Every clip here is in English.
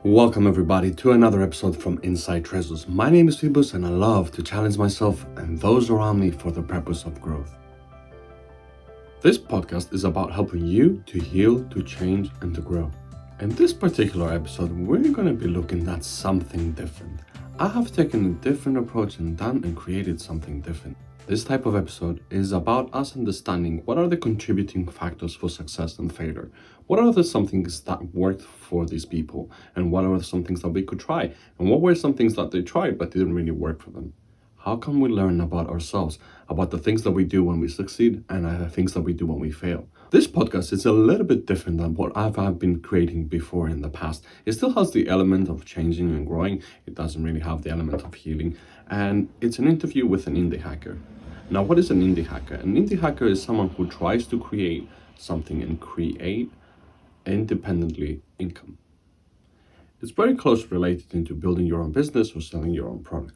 Welcome everybody to another episode from Inside Treasures. My name is Phoebus and I love to challenge myself and those around me for the purpose of growth. This podcast is about helping you to heal, to change, and to grow. In this particular episode, we're going to be looking at something different. I have taken a different approach and done and created something different. This type of episode is about us understanding what are the contributing factors for success and failure. What are the some things that worked for these people, and what are some things that we could try, and what were some things that they tried but didn't really work for them. How can we learn about ourselves, about the things that we do when we succeed and the things that we do when we fail? This podcast is a little bit different than what I've been creating before in the past. It still has the element of changing and growing. It doesn't really have the element of healing. And it's an interview with an indie hacker. Now, what is an indie hacker? An indie hacker is someone who tries to create something and create independently income. It's very close related into building your own business or selling your own product.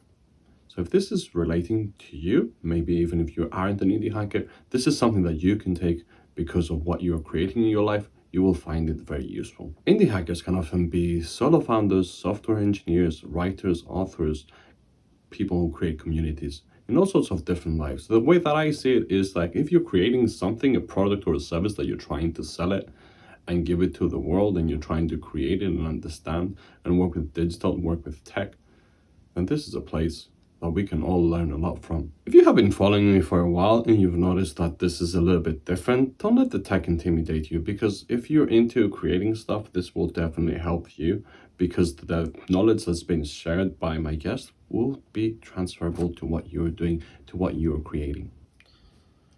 So if this is relating to you, maybe even if you aren't an indie hacker, this is something that you can take because of what you're creating in your life. You will find it very useful. Indie hackers can often be solo founders, software engineers, writers, authors, people who create communities in all sorts of different lives. The way that I see it is like if you're creating something, a product or a service that you're trying to sell it and give it to the world, and you're trying to create it and understand and work with digital, work with tech, then this is a place that we can all learn a lot from. If you have been following me for a while and you've noticed that this is a little bit different, don't let the tech intimidate you, because if you're into creating stuff, this will definitely help you, because the knowledge that's been shared by my guest will be transferable to what you're doing, to what you're creating.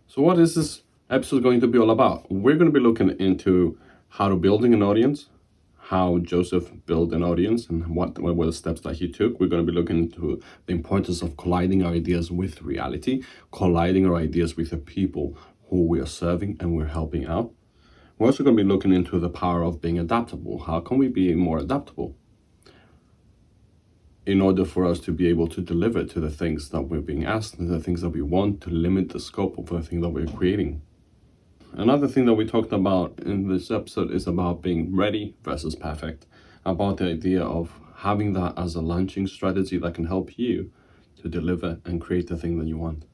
So what is this episode going to be all about? We're going to be looking into how to building an audience, how Joseph built an audience, and what were the steps that he took. We're going to be looking into the importance of colliding our ideas with reality, colliding our ideas with the people who we are serving and we're helping out. We're also going to be looking into the power of being adaptable. How can we be more adaptable in order for us to be able to deliver to the things that we're being asked and the things that we want, to limit the scope of the thing that we're creating. Another thing that we talked about in this episode is about being ready versus perfect, about the idea of having that as a launching strategy that can help you to deliver and create the thing that you want.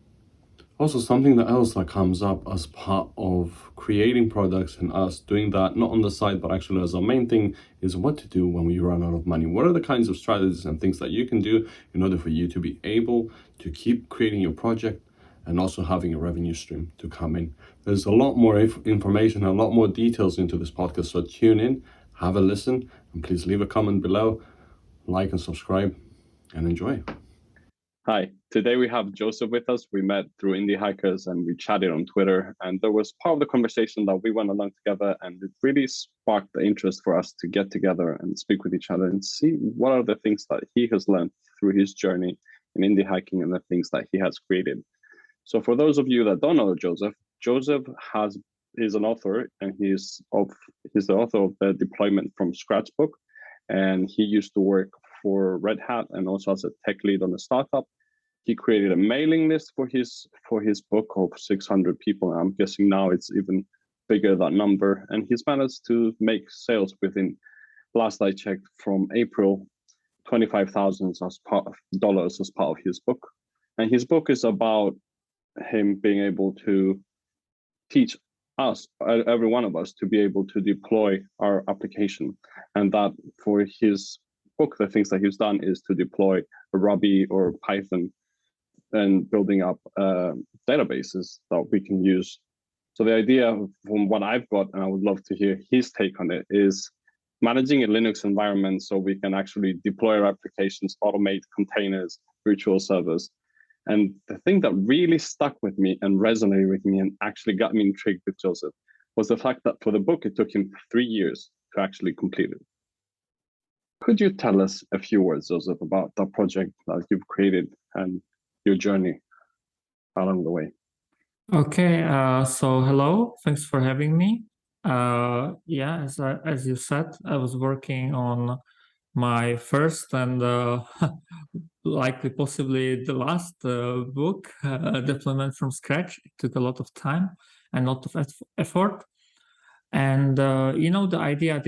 Also, something else that comes up as part of creating products and us doing that, not on the side, but actually as our main thing, is what to do when we run out of money. What are the kinds of strategies and things that you can do in order for you to be able to keep creating your project and also having a revenue stream to come in? There's a lot more information, a lot more details into this podcast, so tune in, have a listen, and please leave a comment below, like and subscribe, and enjoy. Hi, today we have Joseph with us. We met through Indie Hackers and we chatted on Twitter, and there was part of the conversation that we went along together, and it really sparked the interest for us to get together and speak with each other and see what are the things that he has learned through his journey in indie hacking and the things that he has created. So for those of you that don't know Joseph is an author, and he's the author of the Deployment from Scratch book, and he used to work for Red Hat and also as a tech lead on a startup. He created a mailing list for his book of 600 people. I'm guessing now it's even bigger, that number, and he's managed to make sales within, last I checked, from April, $25,000 as part of his book. And his book is about him being able to teach us, every one of us, to be able to deploy our application. And that for his book, the things that he's done is to deploy a Ruby or Python and building up databases that we can use. So the idea from what I've got, and I would love to hear his take on it, is managing a Linux environment so we can actually deploy our applications, automate containers, virtual servers. And the thing that really stuck with me and resonated with me and actually got me intrigued with Joseph was the fact that for the book, it took him 3 years to actually complete it. Could you tell us a few words, Joseph, about the project that you've created and your journey along the way? Okay, so hello, thanks for having me. Yeah, as you said, I was working on my first and likely possibly the last book, Deployment from Scratch. It took a lot of time and a lot of effort. And, the idea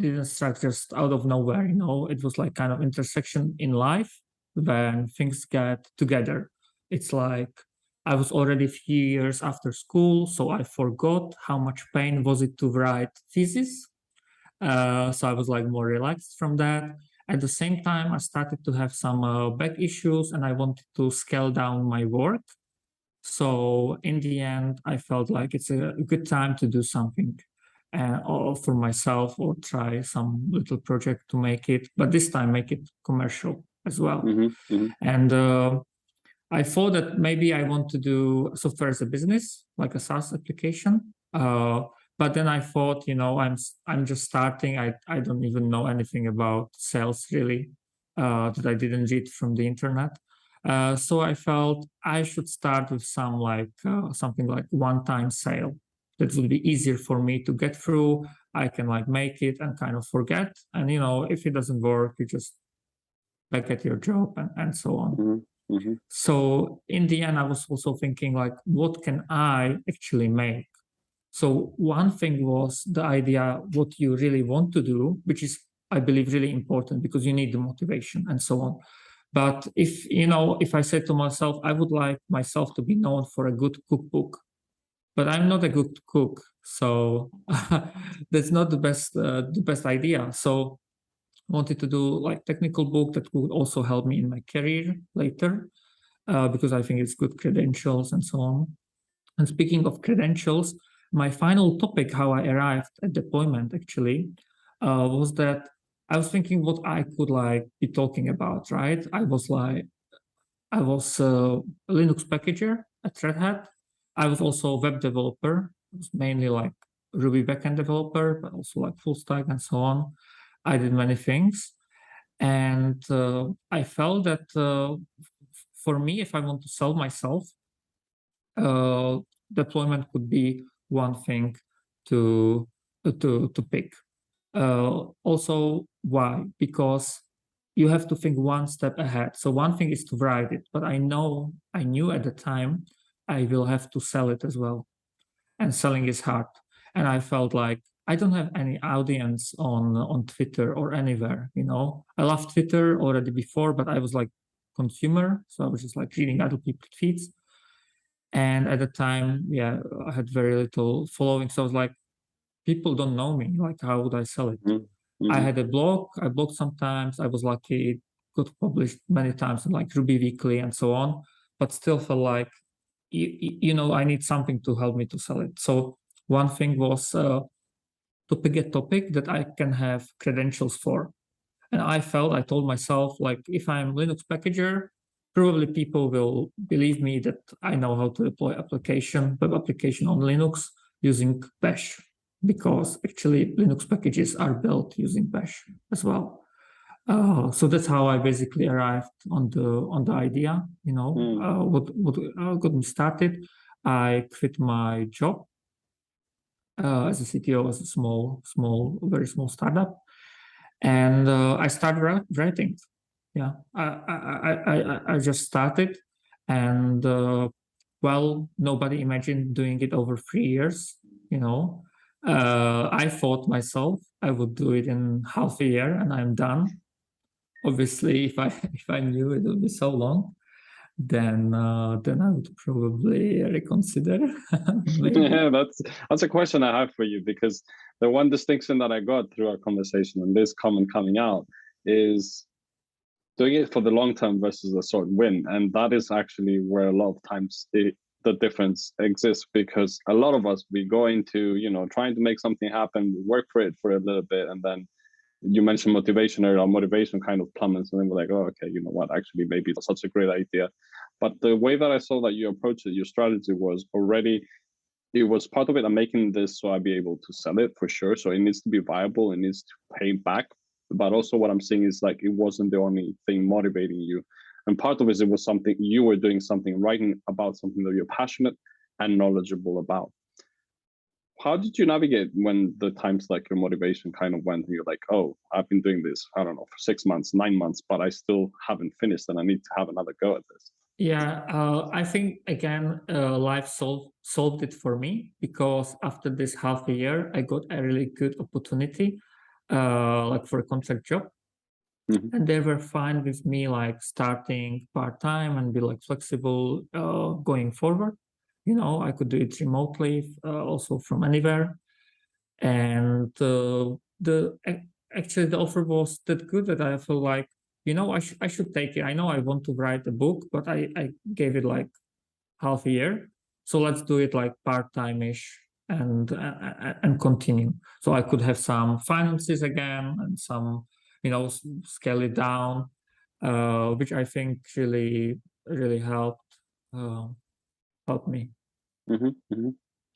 didn't strike just out of nowhere, it was like kind of intersection in life when things get together. It's like I was already a few years after school, so I forgot how much pain was it to write thesis. So I was like more relaxed from that. At the same time, I started to have some back issues and I wanted to scale down my work. So in the end, I felt like it's a good time to do something or for myself or try some little project to make it, but this time make it commercial as well. And I thought that maybe I want to do software as a business, like a SaaS application. But then I thought, I'm just starting. I don't even know anything about sales really, that I didn't read from the internet. So I felt I should start with something like one-time sale that would be easier for me to get through. I can like make it and kind of forget. And if it doesn't work, you just back at your job and so on. So in the end, I was also thinking like, what can I actually make? So one thing was the idea what you really want to do, which is, I believe, really important because you need the motivation and so on. But if I said to myself, I would like myself to be known for a good cookbook, but I'm not a good cook, so that's not the best idea. So I wanted to do like technical book that would also help me in my career later, because I think it's good credentials and so on. And speaking of credentials, my final topic, how I arrived at deployment actually, was that I was thinking what I could like be talking about, right? I was a Linux packager at Red Hat. I was also a web developer. I was mainly like Ruby backend developer, but also like full stack and so on. I did many things. And I felt that for me, if I want to sell myself, deployment could be one thing to pick. Also, why? Because you have to think one step ahead. So one thing is to write it, but I knew at the time I will have to sell it as well, and selling is hard. And I felt like I don't have any audience on Twitter or anywhere. I loved Twitter already before, but I was like consumer, so I was just like reading other people's feeds. And at the time, yeah, I had very little following. So I was like, people don't know me. Like, how would I sell it? I had a blog. I blogged sometimes. I was lucky it got published many times in like Ruby Weekly and so on. But still felt like, I need something to help me to sell it. So one thing was to pick a topic that I can have credentials for. And I told myself, like, if I'm Linux packager, probably people will believe me that I know how to deploy web application on Linux using Bash, because actually Linux packages are built using Bash as well. So that's how I basically arrived on the idea. What got me started. I quit my job as a CTO, as a very small startup, and I started writing. Yeah, I just started, and nobody imagined doing it over 3 years. I thought myself I would do it in half a year, and I'm done. Obviously, if I if I knew it would be so long, then I would probably reconsider. Yeah, that's a question I have for you, because the one distinction that I got through our conversation and this comment coming out is doing it for the long term versus a short win. And that is actually where a lot of times the difference exists, because a lot of us, we go into, trying to make something happen, we work for it for a little bit, and then you mentioned motivation, or our motivation kind of plummets, and then we're like, oh, okay, you know what, actually maybe it's such a great idea. But the way that I saw that you approached it, your strategy was already, it was part of it, I'm making this so I'll be able to sell it for sure. So it needs to be viable, it needs to pay back. But also what I'm seeing is like, it wasn't the only thing motivating you. And part of it was something you were doing, something, writing about something that you're passionate and knowledgeable about. How did you navigate when the times like your motivation kind of went and you're like, oh, I've been doing this, I don't know, for 6 months, 9 months, but I still haven't finished and I need to have another go at this? Yeah, I think again, life solved it for me, because after this half a year, I got a really good opportunity like for a contract job. And they were fine with me like starting part-time and be like flexible going forward. You know, I could do it remotely, also from anywhere. And actually the offer was that good that I feel like, you know, I should take it. I know I want to write a book, but I gave it like half a year. So let's do it like part-time-ish and continue. So I could have some finances again and some, you know, scale it down, which I think really helped me.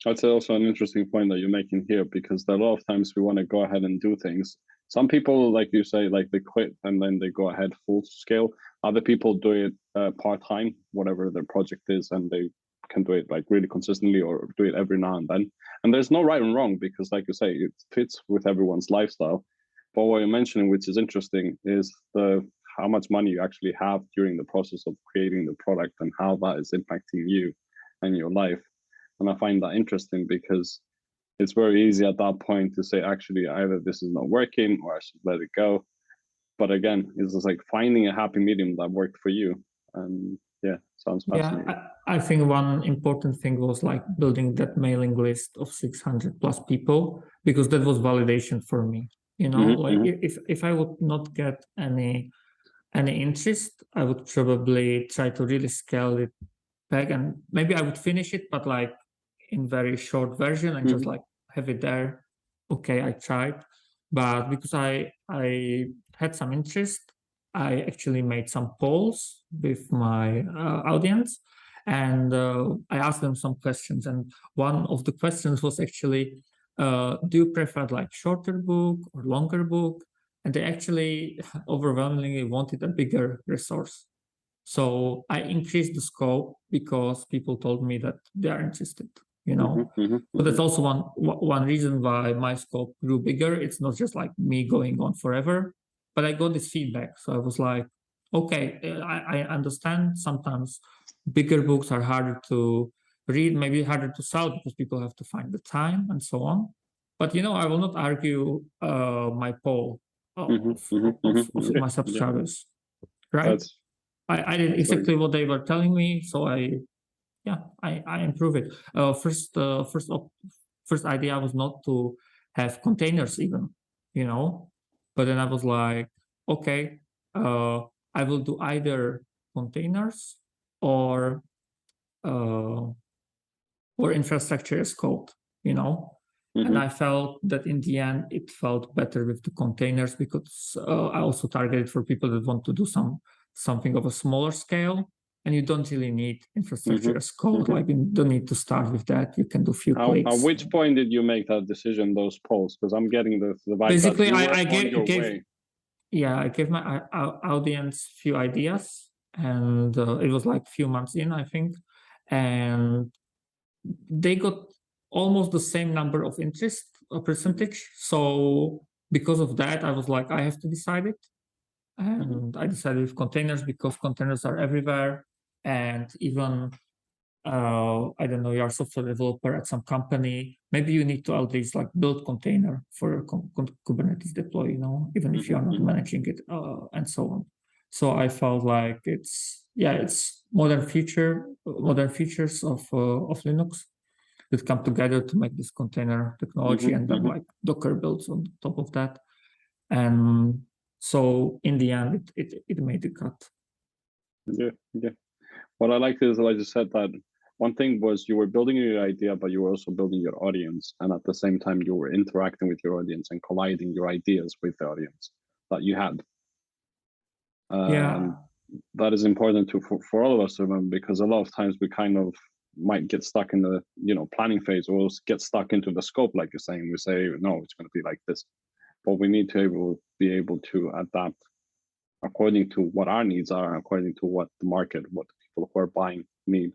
That's also an interesting point that you're making here, because a lot of times we want to go ahead and do things. Some people, like you say, like they quit and then they go ahead full scale. Other people do it part-time, whatever their project is, and they can do it like really consistently or do it every now and then. And there's no right and wrong, because like you say, it fits with everyone's lifestyle. But what you're mentioning, which is interesting, is how much money you actually have during the process of creating the product and how that is impacting you and your life. And I find that interesting, because it's very easy at that point to say, actually, either this is not working or I should let it go. But again, it's just like finding a happy medium that worked for you. And yeah, sounds fascinating. Yeah, I think one important thing was like building that mailing list of 600 plus people, because that was validation for me. You know, like if I would not get any interest, I would probably try to really scale it back, and maybe I would finish it, but like in very short version and just like have it there. Okay, I tried, but because I had some interest, I actually made some polls with my audience, and I asked them some questions. And one of the questions was actually, do you prefer like shorter book or longer book? And they actually overwhelmingly wanted a bigger resource. So I increased the scope because people told me that they are interested, you know. But that's also one reason why my scope grew bigger. It's not just like me going on forever, but I got this feedback. So I was like, okay, I understand sometimes bigger books are harder to read, maybe harder to sell because people have to find the time and so on. But you know, I will not argue my poll of my subscribers, right? I did exactly what they were telling me, so I improve it. First idea was not to have containers even, you know, but then I was like, okay, I will do either containers or infrastructure as code, you know. And I felt that in the end, it felt better with the containers, because I also targeted for people that want to do something of a smaller scale, and you don't really need infrastructure as code. Like you don't need to start with that. You can do few clicks. At which point did you make that decision, those polls? Because I'm getting the vibe basically that you I gave I gave my audience few ideas, and it was like few months in, I think, and they got almost the same number of interest percentage. So because of that, I was like, I have to decide it. And I decided with containers because containers are everywhere. And even, I don't know, you're a software developer at some company, maybe you need to at least like build container for a Kubernetes deploy, you know, even if you're not managing it and so on. So I felt like it's modern features of Linux that come together to make this container technology, and then like Docker builds on top of that. And so in the end, it made the cut. Yeah. What I like is, like you said, that one thing was you were building your idea, but you were also building your audience. And at the same time, you were interacting with your audience and colliding your ideas with the audience that you had. And that is important for all of us to remember, because a lot of times we kind of might get stuck in the planning phase, or get stuck into the scope, like you're saying. We say, no, it's going to be like this, but we need to be able to adapt according to what our needs are, according to what the market, what the people who are buying need.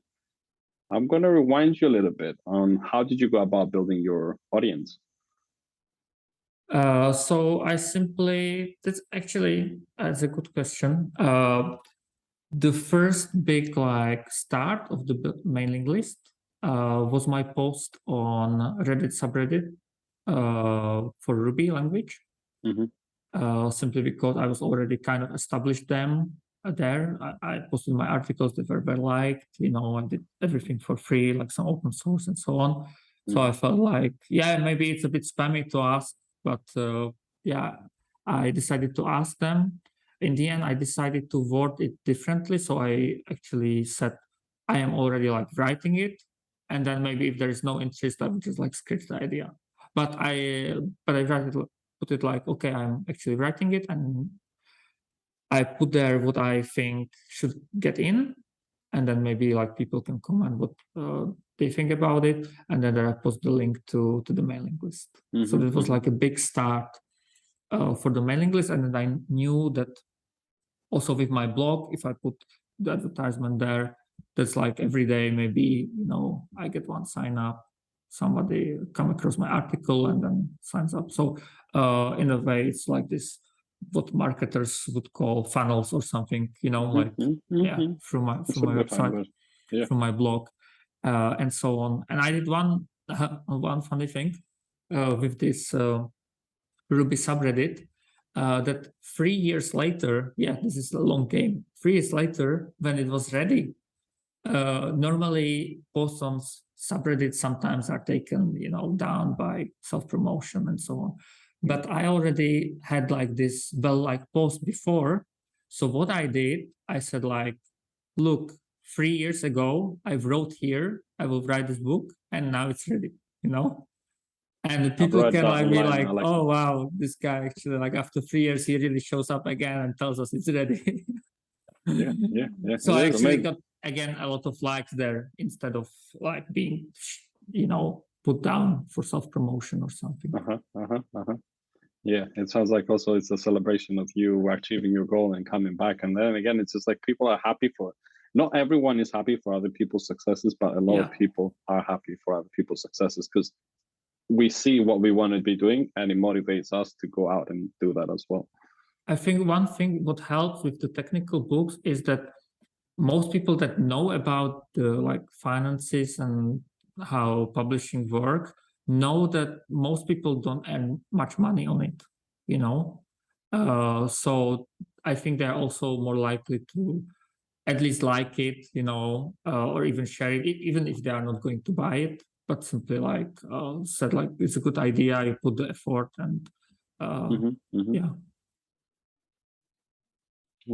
I'm going to rewind you a little bit on how did you go about building your audience? So that's a good question. The first big start of the mailing list was my post on Reddit subreddit for Ruby language. simply because I was already kind of established them there. I posted my articles that were well liked, I did everything for free, like some open source and so on. So I felt like, yeah, maybe it's a bit spammy to ask, but yeah, I decided to ask them. In the end, I decided to word it differently. So I actually said, I am already like writing it. And then maybe if there is no interest, I would just like scratch the idea. But I put it like, okay, I'm actually writing it, and I put there what I think should get in, and then maybe like people can comment what they think about it, and then I post the link to the mailing list. So that was like a big start for the mailing list, and then I knew that also with my blog, if I put the advertisement there, that's like every day maybe I get one sign up, somebody come across my article and then signs up. So in a way it's like this, what marketers would call funnels or something, like through my website, through my blog, and so on. And I did one funny thing with this Ruby subreddit, that 3 years later, yeah, this is a long game. 3 years later, when it was ready, normally posts on subreddits sometimes are taken, down by self-promotion and so on. But I already had like this like post before. So what I did, I said like, look, 3 years ago, I wrote here, I will write this book, and now it's ready, And people can like be like, oh wow, this guy actually like after 3 years he really shows up again and tells us it's ready. yeah. So I actually got again a lot of likes there instead of like being, put down for self-promotion or something. Yeah, it sounds like also it's a celebration of you achieving your goal and coming back. And then again, it's just like people are happy for it. Not everyone is happy for other people's successes, but a lot of people are happy for other people's successes because we see what we want to be doing and it motivates us to go out and do that as well. I think one thing what helps with the technical books is that most people that know about the like finances and how publishing work know that most people don't earn much money on it, so I think they're also more likely to at least like it, or even share it, even if they are not going to buy it, but simply like said like it's a good idea, you put the effort, and yeah.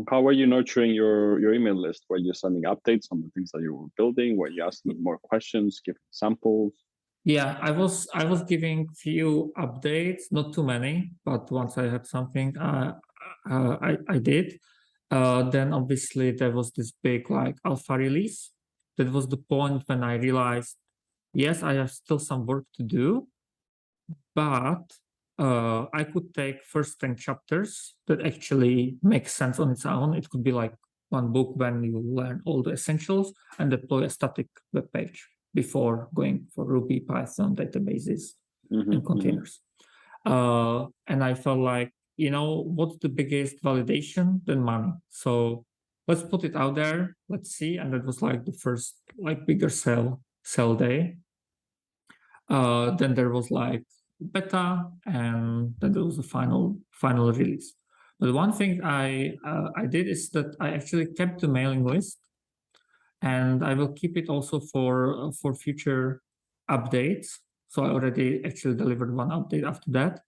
How were you nurturing your email list? Were you sending updates on the things that you were building? Were you asking more questions, giving samples? Yeah, I was giving few updates, not too many, but once I had something, I did. Then obviously there was this big like alpha release. That was the point when I realized, yes, I have still some work to do, but I could take first 10 chapters that actually make sense on its own. It could be like one book when you learn all the essentials and deploy a static web page before going for Ruby, Python, databases, and containers. And I felt like, what's the biggest validation than money? So let's put it out there. Let's see. And that was like the first like bigger sell day. Then there was like beta, and then there was a final release. But one thing I did is that I actually kept the mailing list, and I will keep it also for future updates. So I already actually delivered one update after that,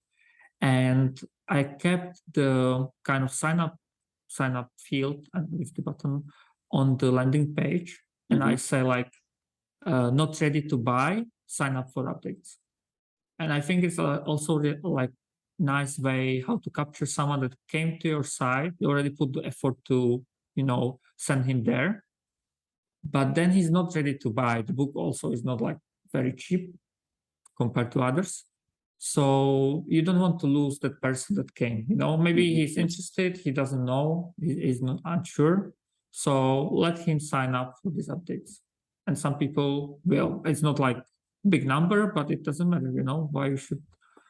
and I kept the kind of sign up field and with the button on the landing page, and I say like not ready to buy, sign up for updates. And I think it's also like nice way how to capture someone that came to your site. You already put the effort to send him there, but then he's not ready to buy. The book also is not like very cheap compared to others. So you don't want to lose that person that came. Maybe he's interested, he doesn't know, he's not unsure. So let him sign up for these updates. And some people will. It's not like big number, but it doesn't matter. Why you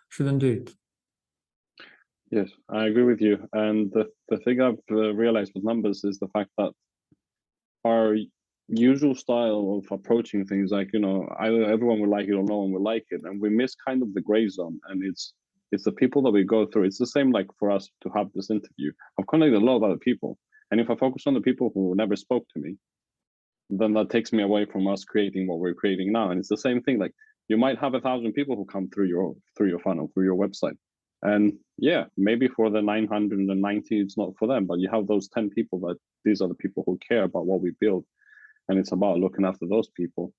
shouldn't do it. Yes, I agree with you. And the thing I've realized with numbers is the fact that our usual style of approaching things, like either everyone will like it or no one will like it, and we miss kind of the gray zone. And it's It's the people that we go through. It's the same like for us to have this interview. I've contacted a lot of other people. And if I focus on the people who never spoke to me, then that takes me away from us creating what we're creating now. And it's the same thing. Like you might have 1,000 people who come through your funnel, through your website. And yeah, maybe for the 990, it's not for them, but you have those 10 people that these are the people who care about what we build. And it's about looking after those people.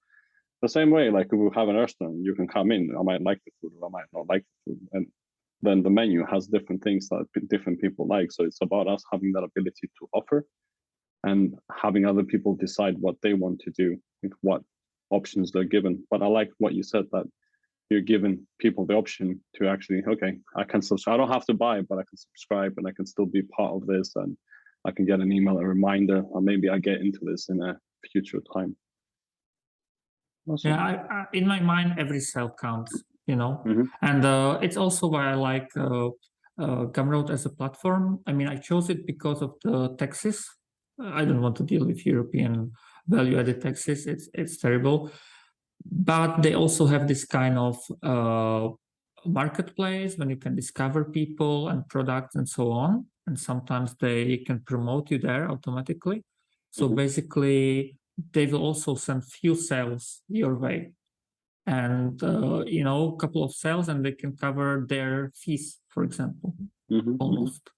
The same way, like if we have an restaurant, you can come in, I might like the food, or I might not like the food. And then the menu has different things that different people like. So it's about us having that ability to offer and having other people decide what they want to do with what options they're given. But I like what you said, that you're giving people the option to actually, okay, I can subscribe. I don't have to buy, but I can subscribe and I can still be part of this, and I can get an email, a reminder, or maybe I get into this in a future time. Awesome. Yeah, I, in my mind, every cell counts, you know, Mhm. and it's also why I like Gumroad as a platform. I mean, I chose it because of the taxes. I don't want to deal with European value-added taxes. It's terrible. But they also have this kind of marketplace when you can discover people and products and so on. And sometimes they can promote you there automatically. So basically, they will also send few sales your way. And, you know, a couple of sales, and they can cover their fees, for example, almost.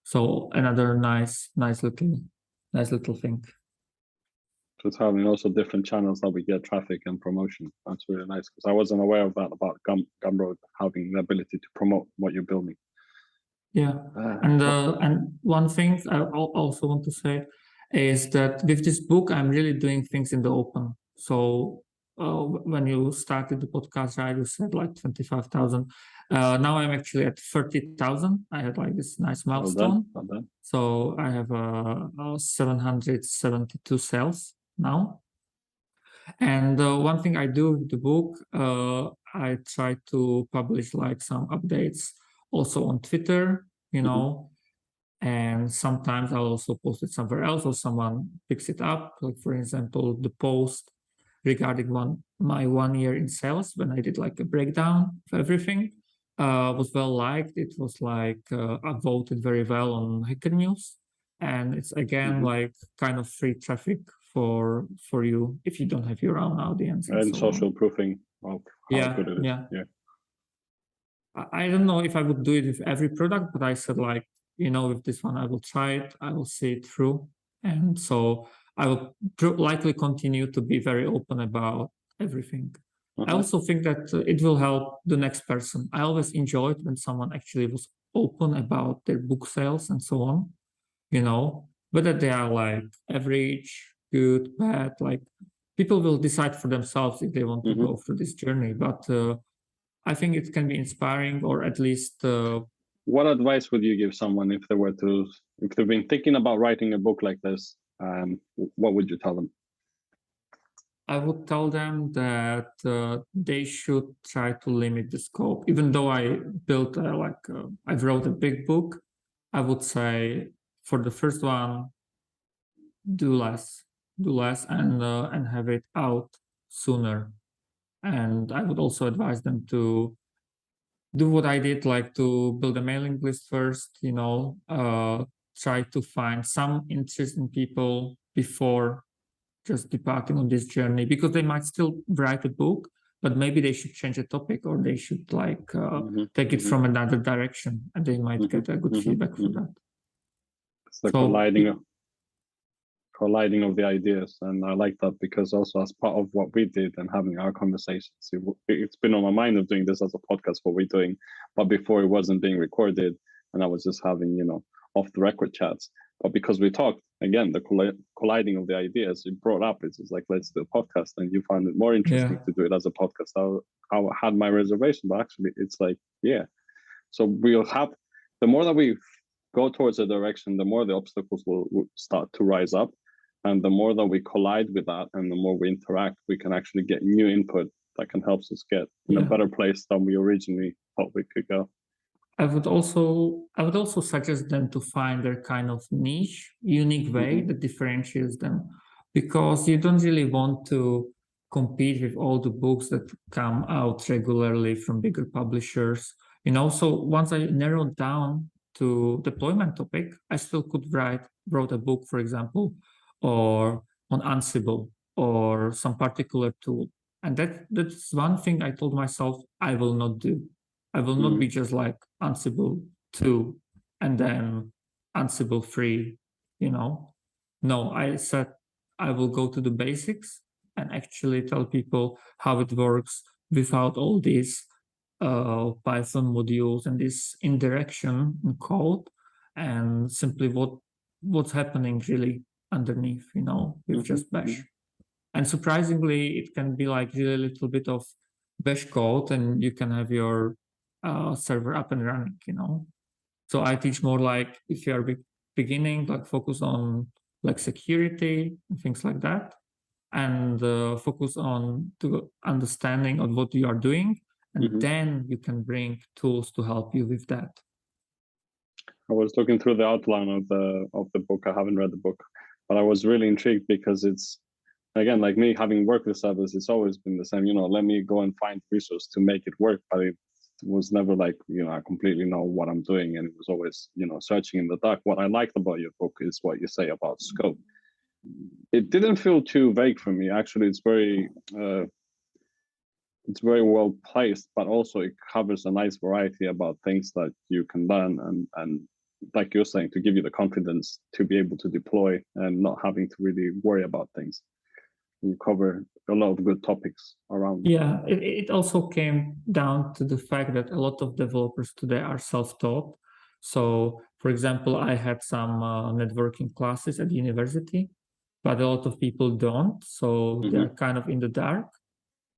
So another nice little thing. So it's having also different channels that we get traffic and promotion. That's really nice, because I wasn't aware of that about Gumroad having the ability to promote what you're building. Yeah, and one thing I also want to say is that with this book, I'm really doing things in the open. So when you started the podcast, right, you said like 25,000. Now I'm actually at 30,000. I had like this nice milestone. Well done. So I have 772 sales now. And one thing I do with the book, I try to publish like some updates also on Twitter, you know, and sometimes I'll also post it somewhere else or someone picks it up. Like for example, the post regarding my 1 year in sales, when I did like a breakdown of everything, was well liked. It was like voted very well on Hacker News. And it's again like kind of free traffic for you if you don't have your own audience. And so social proofing of how good it is. Yeah. I don't know if I would do it with every product, but I said like, you know, with this one, I will try it, I will see it through. And so I will likely continue to be very open about everything. I also think that it will help the next person. I always enjoyed when someone actually was open about their book sales and so on, you know, whether they are like average, good, bad, like people will decide for themselves if they want to go through this journey. But I think it can be inspiring, or at least. What advice would you give someone if they've been thinking about writing a book like this? What would you tell them? I would tell them that they should try to limit the scope. Even though I built I wrote a big book, I would say for the first one, do less, and have it out sooner. And I would also advise them to do what I did, like to build a mailing list first, you know, try to find some interesting people before just departing on this journey, because they might still write a book, but maybe they should change the topic, or they should like take it from another direction, and they might get a good feedback for that. It's the colliding of the ideas, and I like that, because also as part of what we did and having our conversations, it's been on my mind of doing this as a podcast, what we're doing, but before it wasn't being recorded, and I was just having, you know, off the record chats. But because we talked again, the colliding of the ideas, it brought up, it's just like, let's do a podcast, and you found it more interesting to do it as a podcast. I had my reservation, but actually it's like, yeah. So we'll have, the more that we go towards a direction, the more the obstacles will start to rise up. And the more that we collide with that, and the more we interact, we can actually get new input that can help us get in a better place than we originally thought we could go. I would also suggest them to find their kind of niche, unique way that differentiates them, because you don't really want to compete with all the books that come out regularly from bigger publishers. So once I narrowed down to deployment topic, I still could wrote a book, for example, or on Ansible or some particular tool. And that's one thing I told myself I will not do. I will not be just like Ansible 2 and then Ansible 3, No, I said I will go to the basics and actually tell people how it works without all these Python modules and this indirection in code, and simply what's happening really underneath, with just Bash. And surprisingly, it can be like really a little bit of Bash code, and you can have your server up and running. So I teach more like if you are beginning, like focus on like security and things like that, and focus on the understanding of what you are doing, and then you can bring tools to help you with that. I was looking through the outline of the book. I haven't read the book, but I was really intrigued because it's, again, like me having worked with servers, it's always been the same. Let me go and find resource to make it work, but it was never like I completely know what I'm doing, and it was always searching in the dark. What I liked about your book is what you say about scope. It didn't feel too vague for me. Actually, it's very well placed, but also it covers a nice variety about things that you can learn, and like you're saying, to give you the confidence to be able to deploy and not having to really worry about things. You cover a lot of good topics around. Yeah, it also came down to the fact that a lot of developers today are self-taught. So, for example, I had some networking classes at university, but a lot of people don't. So they're kind of in the dark.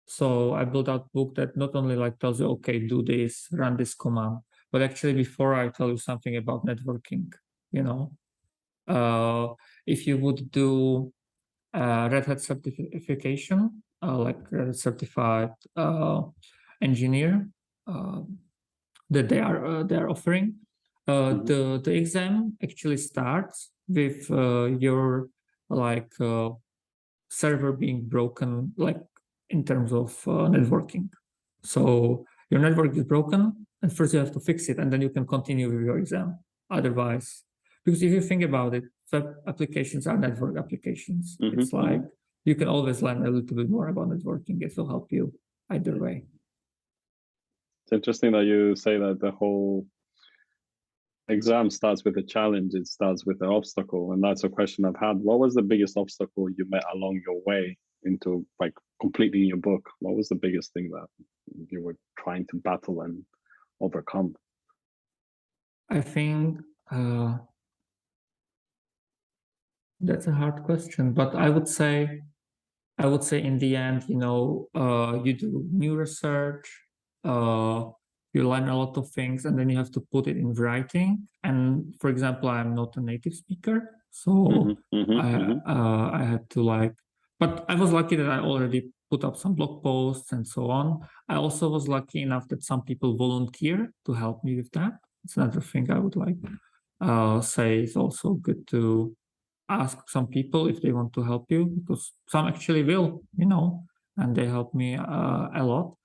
So I built out a book that not only like tells you, okay, do this, run this command, but actually before I tell you something about networking, if you would do Red Hat certification, like Red Hat certified engineer that they are offering, the exam actually starts with your like server being broken, like in terms of networking. So your network is broken, and first you have to fix it, and then you can continue with your exam. Otherwise, because if you think about it, web applications are network applications. It's like you can always learn a little bit more about networking. It will help you either way. It's interesting that you say that the whole exam starts with a challenge. It starts with an obstacle, and that's a question I've had. What was the biggest obstacle you met along your way into like completing your book? What was the biggest thing that you were trying to battle and overcome? I think that's a hard question, but I would say in the end, you do new research, you learn a lot of things, and then you have to put it in writing. And for example, I'm not a native speaker, so I had to but I was lucky that I already put up some blog posts and so on. I also was lucky enough that some people volunteer to help me with that. It's another thing I would say it's also good to ask some people if they want to help you, because some actually will, and they help me a lot.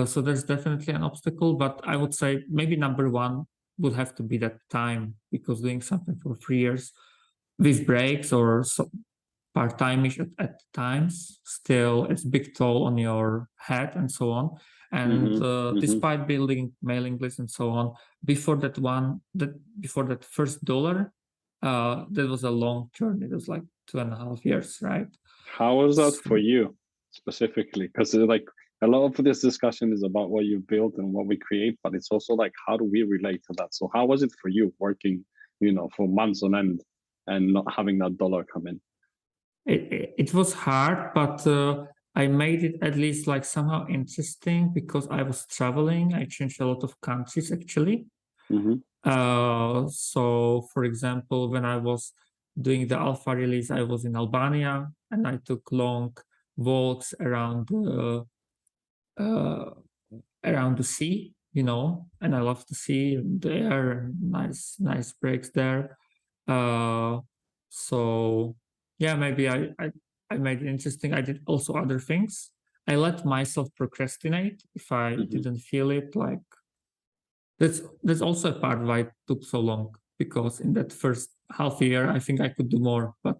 So there's definitely an obstacle, but I would say maybe number one would have to be that time, because doing something for 3 years with breaks or part-time-ish at times, still it's big toll on your head and so on. And despite building mailing lists and so on, before that first dollar, that was a long journey. It was like 2.5 years, right? How was that for you specifically? Because like a lot of this discussion is about what you build and what we create, but it's also like, how do we relate to that? So how was it for you working, for months on end and not having that dollar come in? It was hard, but I made it at least like somehow interesting, because I was traveling. I changed a lot of countries actually. So for example, when I was doing the alpha release, I was in Albania, and I took long walks around the sea, and I love the sea and the air, and nice breaks there. So yeah, maybe I made it interesting. I did also other things. I let myself procrastinate if I didn't feel it, like That's also a part why it took so long, because in that first half year I think I could do more, but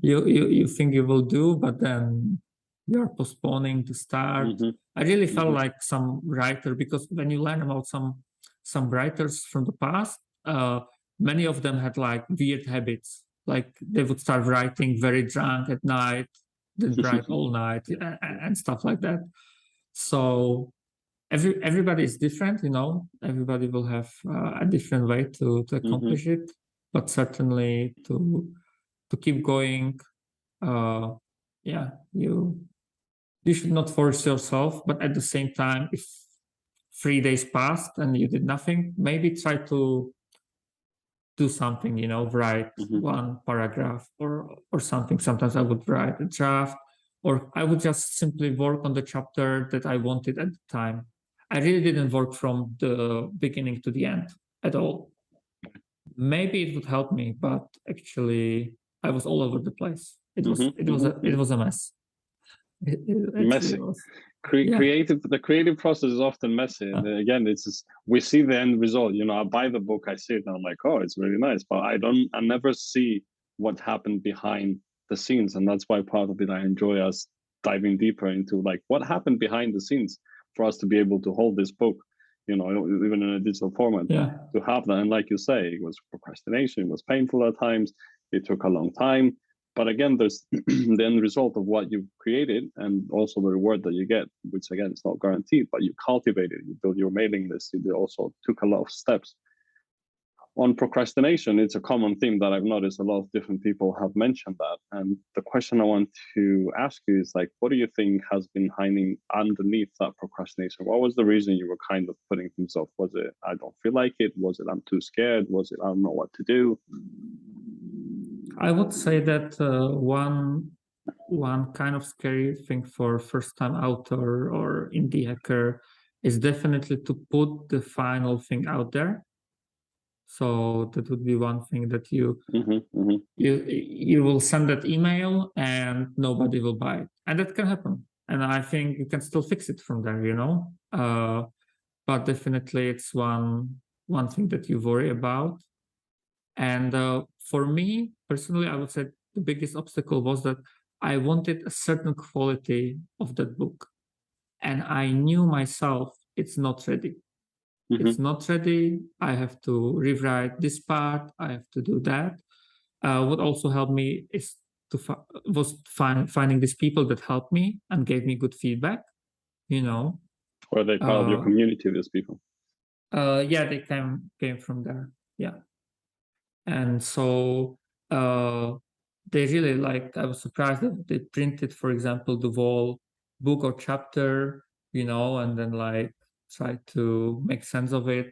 you think you will do, but then you're postponing to start. I really felt like some writer, because when you learn about some writers from the past, many of them had like weird habits. Like they would start writing very drunk at night, then write all night and stuff like that. So everybody is different, you know. Everybody will have a different way to accomplish it, but certainly to keep going, yeah, you should not force yourself, but at the same time, if 3 days passed and you did nothing, maybe try to do something, you know, write one paragraph or something. Sometimes I would write a draft, or I would just simply work on the chapter that I wanted at the time. I really didn't work from the beginning to the end at all. Maybe it would help me, but actually I was all over the place. It was a mess. It Messy. was. The creative process is often messy. And again, it's just, we see the end result. You know, I buy the book, I see it, and I'm like, oh, it's really nice. But I never see what happened behind the scenes. And that's why part of it I enjoy us diving deeper into like what happened behind the scenes for us to be able to hold this book, you know, even in a digital format, to have that. And like you say, it was procrastination, it was painful at times, it took a long time. But again, there's the end result of what you've created and also the reward that you get, which again is not guaranteed, but you cultivated, you built your mailing list, you also took a lot of steps. On procrastination, it's a common theme that I've noticed a lot of different people have mentioned that. And the question I want to ask you is like, what do you think has been hiding underneath that procrastination? What was the reason you were kind of putting things off? Was it, I don't feel like it? Was it, I'm too scared? Was it, I don't know what to do? I would say that one kind of scary thing for first-time author or indie hacker is definitely to put the final thing out there. So that would be one thing that you will send that email and nobody will buy it, and that can happen. And I think you can still fix it from there, you know. But definitely, it's one thing that you worry about. And for me personally, I would say the biggest obstacle was that I wanted a certain quality of that book, and I knew myself it's not ready. It's not ready. I have to rewrite this part. I have to do that. What also helped me is finding these people that helped me and gave me good feedback. You know, or they part of your community. These people. Yeah, they came from there. Yeah, and so they really like. I was surprised that they printed, for example, the whole book or chapter. You know, and then like try to make sense of it.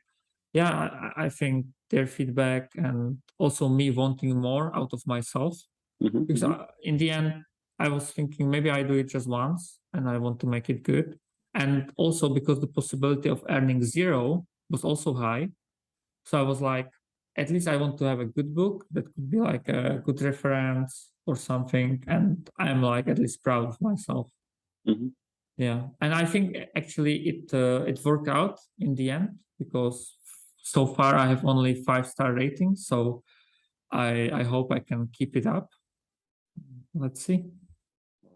Yeah, I think their feedback and also me wanting more out of myself. Because in the end, I was thinking maybe I do it just once and I want to make it good. And also because the possibility of earning zero was also high. So I was like, at least I want to have a good book that could be like a good reference or something. And I'm like at least proud of myself. Yeah, and I think actually it worked out in the end, because so far I have only 5-star rating. So I hope I can keep it up. Let's see.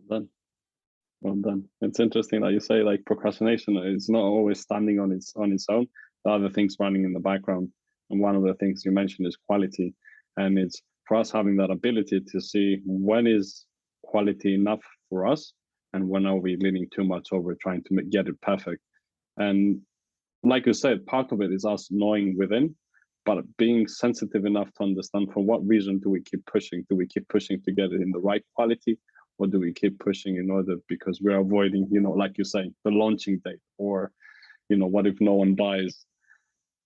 Well done. It's interesting that you say like procrastination is not always standing on its own. There are other things running in the background, and one of the things you mentioned is quality, and it's for us having that ability to see when is quality enough for us and when are we leaning too much over trying to get it perfect. And like you said, part of it is us knowing within, but being sensitive enough to understand for what reason do we keep pushing? Do we keep pushing to get it in the right quality? Or do we keep pushing in order because we're avoiding, you know, like you say, the launching date, or, you know, what if no one buys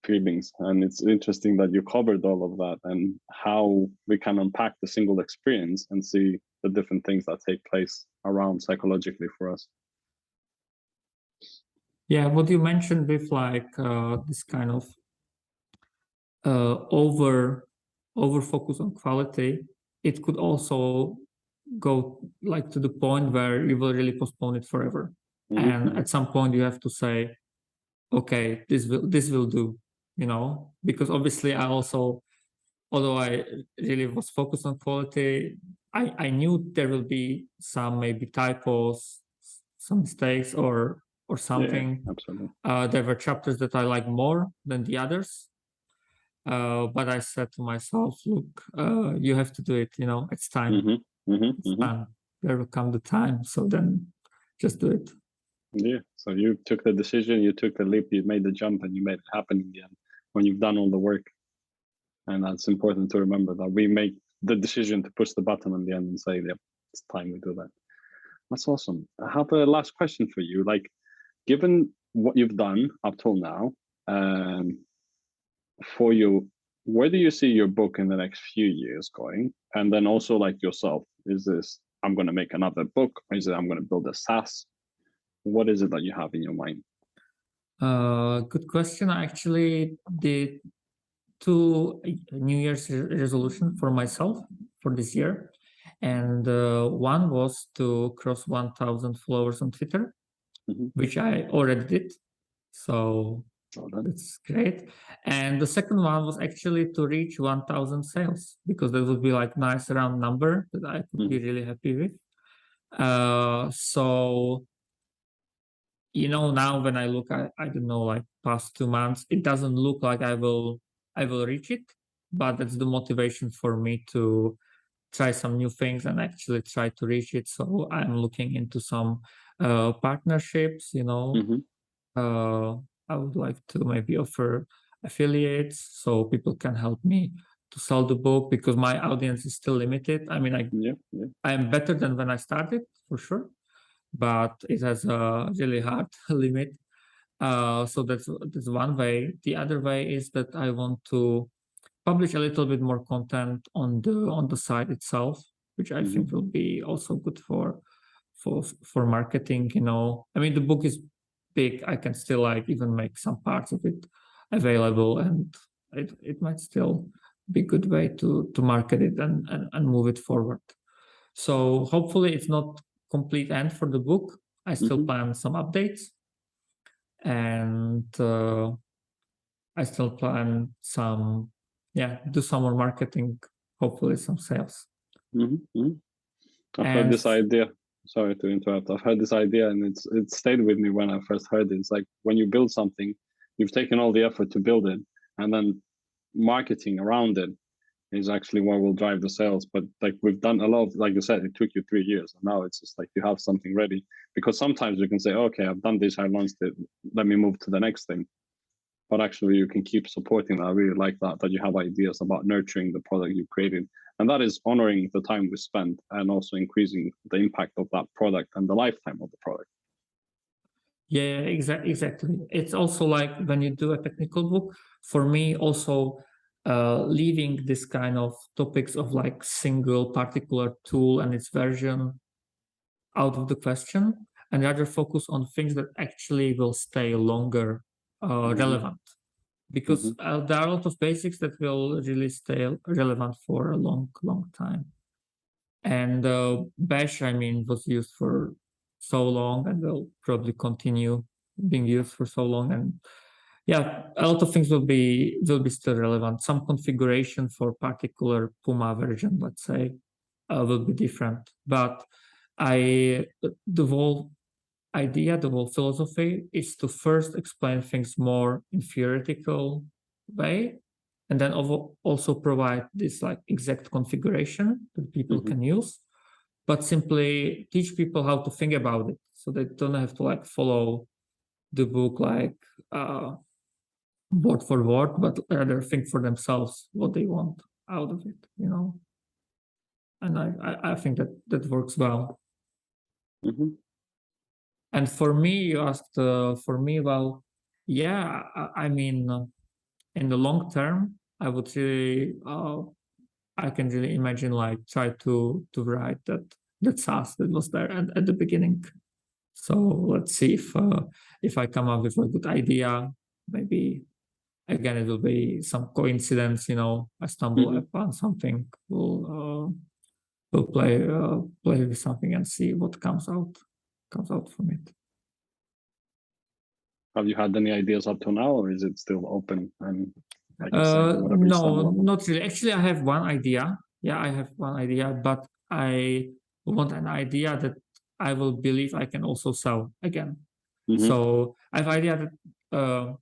feelings? And it's interesting that you covered all of that and how we can unpack the single experience and see the different things that take place around psychologically for us. Yeah, what you mentioned with like this kind of over focus on quality, it could also go like to the point where you will really postpone it forever. And at some point you have to say, okay, this will do, you know, because obviously I also, although I really was focused on quality, I knew there will be some maybe typos, some mistakes or something. Absolutely. There were chapters that I like more than the others. But I said to myself, look, you have to do it, you know, it's time. It's time. There will come the time. So then just do it. Yeah. So you took the decision, you took the leap, you made the jump, and you made it happen in the end when you've done all the work. And that's important to remember, that we make the decision to push the button in the end and say, yeah, it's time we do that. That's awesome. I have a last question for you. Like, given what you've done up till now, for you, where do you see your book in the next few years going? And then also, like yourself, is this, I'm going to make another book, or is it I'm going to build a SaaS? What is it that you have in your mind? Good question. I actually did 2 New Year's resolution for myself for this year, and one was to cross 1,000 followers on Twitter, which I already did. So that's great. And the second one was actually to reach 1,000 sales, because that would be like nice round number that I could be really happy with. So, you know, now when I look at, I don't know, like past 2 months, it doesn't look like I will reach it, but that's the motivation for me to try some new things and actually try to reach it. So I'm looking into some partnerships, you know. I would like to maybe offer affiliates so people can help me to sell the book, because my audience is still limited. I mean, I am better than when I started, for sure, but it has a really hard limit. So that's one way. The other way is that I want to publish a little bit more content on the site itself, which I think will be also good for marketing. You know, I mean, the book is big. I can still like even make some parts of it available, and it might still be a good way to market it and move it forward. So hopefully it's not complete end for the book. I still plan some updates, and I still plan some, do some more marketing, hopefully some sales. I've heard this idea. Sorry to interrupt. I've heard this idea, and it stayed with me when I first heard it. It's like when you build something, you've taken all the effort to build it, and then marketing around it is actually what will drive the sales. But like we've done a lot of, like you said, it took you 3 years, and now it's just like you have something ready. Because sometimes you can say, okay, I've done this, I launched it, let me move to the next thing. But actually you can keep supporting that. I really like that you have ideas about nurturing the product you created. And that is honoring the time we spend and also increasing the impact of that product and the lifetime of the product. Yeah, exactly. It's also like when you do a technical book, for me also leaving this kind of topics of like single particular tool and its version out of the question, and rather focus on things that actually will stay longer relevant. Because there are a lot of basics that will really stay relevant for a long time. And Bash, I mean, was used for so long and will probably continue being used for so long. And yeah, a lot of things will be still relevant. Some configuration for particular Puma version, let's say, will be different. But the whole idea, the whole philosophy is to first explain things more in theoretical way, and then also provide this like exact configuration that people can use, but simply teach people how to think about it, so they don't have to like follow the book like word for word, but rather think for themselves what they want out of it, you know. And I think that works well. And for me, you asked for me, well, yeah, I mean, in the long term, I would really, I can really imagine like try to write that SaaS that was there at the beginning. So let's see if I come up with a good idea. Maybe again it will be some coincidence, you know. I stumble upon something. We'll play with something and see what comes out from it. Have you had any ideas up to now, or is it still open and like you say, whatever you stumble No, on? not really. Actually, I have one idea. Yeah, I have one idea, but I want an idea that I will believe I can also sell again. Mhm. So I have idea that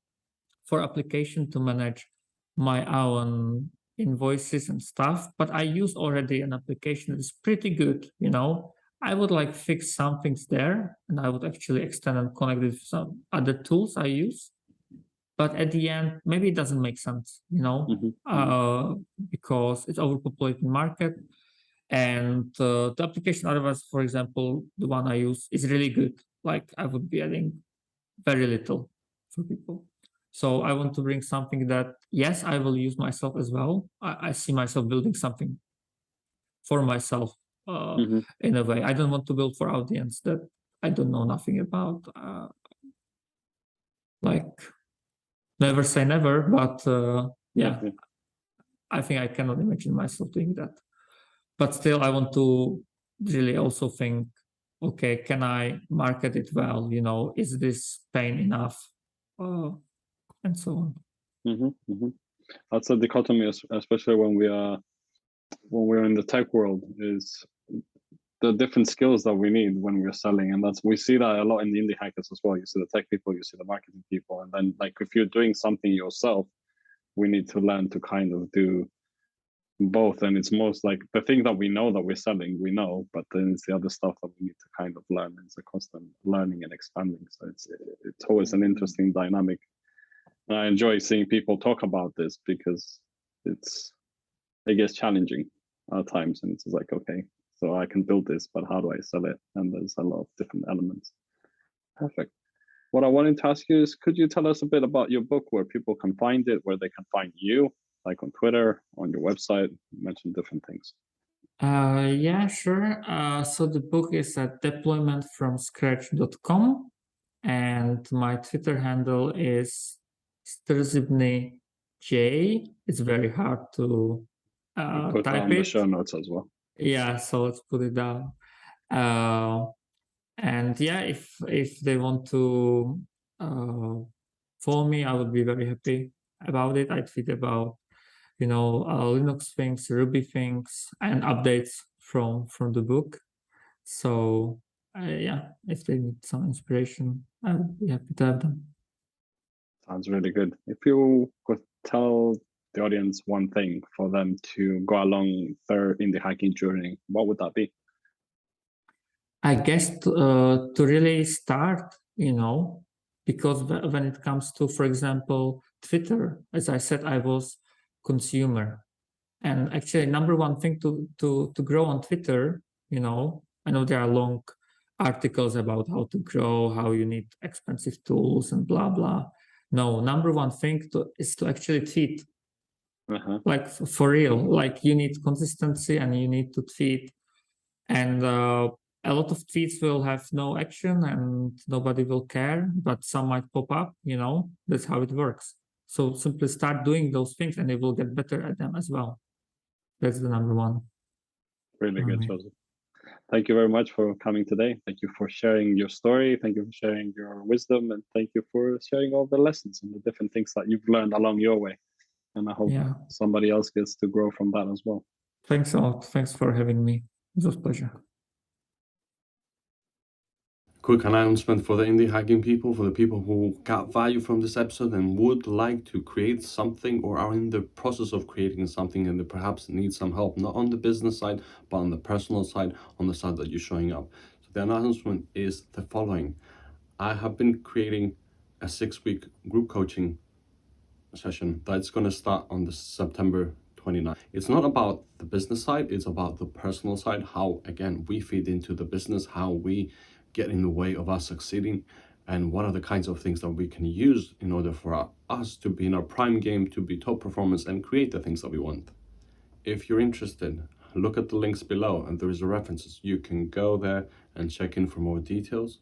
for application to manage my own invoices and stuff, but I use already an application that is pretty good, you know. I would like fix some things there, and I would actually extend and connect with some other tools I use. But at the end, maybe it doesn't make sense, you know, because it's overpopulated market, and the application otherwise, for example, the one I use is really good. Like I would be adding very little for people. So I want to bring something that, yes, I will use myself as well. I see myself building something for myself in a way. I don't want to build for audience that I don't know nothing about. Like never say never, but yeah, I think I cannot imagine myself doing that. But still, I want to really also think, okay, can I market it well? You know, is this pain enough? And so on. That's a dichotomy, especially when we're in the tech world, is the different skills that we need when we're selling, and we see that a lot in the indie hackers as well. You see the tech people, you see the marketing people, and then like if you're doing something yourself, we need to learn to kind of do both. And it's most like the thing that we know that we're selling, we know, but then it's the other stuff that we need to kind of learn. It's a constant learning and expanding. So it's always an interesting dynamic. And I enjoy seeing people talk about this because it gets challenging at times, and it's like, okay, so I can build this, but how do I sell it? And there's a lot of different elements. Perfect. What I wanted to ask you is, could you tell us a bit about your book, where people can find it, where they can find you, like on Twitter, on your website? You mentioned different things. Yeah, sure. So the book is at deploymentfromscratch.com, and my Twitter handle is Strzibny J. It's very hard to Put that type on the it. show notes as well. Yeah, so let's put it down. And yeah, if they want to follow me, I would be very happy about it. I tweet about Linux things, Ruby things, and updates from the book. So yeah, if they need some inspiration, I would be happy to have them. Sounds really good. If you could tell the audience one thing for them to go along their indie hacking journey, what would that be? I guess to really start, because when it comes to, for example, Twitter, as I said, I was consumer, and actually number one thing to grow on Twitter, I know there are long articles about how to grow, how you need expensive tools and blah blah. No, number one thing is to actually tweet, like for real. Like you need consistency and you need to tweet, and a lot of tweets will have no action and nobody will care, but some might pop up. That's how it works. So simply start doing those things and you will get better at them as well. That's the number one. Really good, Joseph. Thank you very much for coming today. Thank you for sharing your story. Thank you for sharing your wisdom, and thank you for sharing all the lessons and the different things that you've learned along your way. And I hope somebody else gets to grow from that as well. Thanks a lot. Thanks for having me. It was a pleasure. Quick announcement for the indie hacking people, for the people who got value from this episode and would like to create something or are in the process of creating something and they perhaps need some help, not on the business side, but on the personal side, on the side that you're showing up. So the announcement is the following. I have been creating a 6-week group coaching session that's going to start on the September 29th. It's not about the business side, it's about the personal side, how, again, we feed into the business, how we get in the way of us succeeding, and what are the kinds of things that we can use in order for us to be in our prime game, to be top performance and create the things that we want. If you're interested, look at the links below and there is the references. You can go there and check in for more details.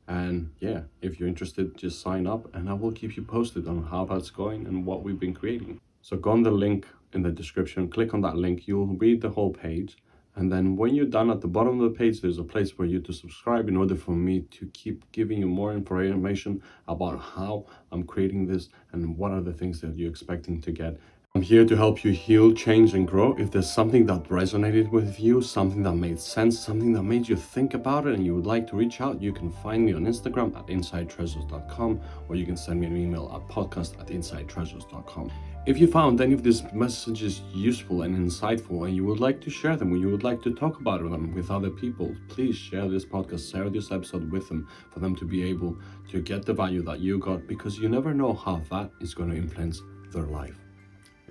And yeah, if you're interested, just sign up and I will keep you posted on how that's going and what we've been creating. So go on the link in the description, click on that link, you'll read the whole page, And then when you're done, at the bottom of the page, there's a place for you to subscribe in order for me to keep giving you more information about how I'm creating this and what are the things that you're expecting to get. I'm here to help you heal, change, and grow. If there's something that resonated with you, something that made sense, something that made you think about it, and you would like to reach out, you can find me on Instagram at insidetreasures.com, or you can send me an email at podcast@insidetreasures.com. If you found any of these messages useful and insightful, and you would like to share them, or you would like to talk about them with other people, please share this podcast, share this episode with them, for them to be able to get the value that you got, because you never know how that is going to influence their life.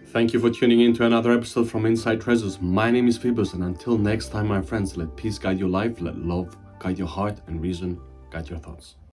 Thank you for tuning in to another episode from Inside Treasures. My name is Phoebus, and until next time, my friends, let peace guide your life, let love guide your heart, and reason guide your thoughts.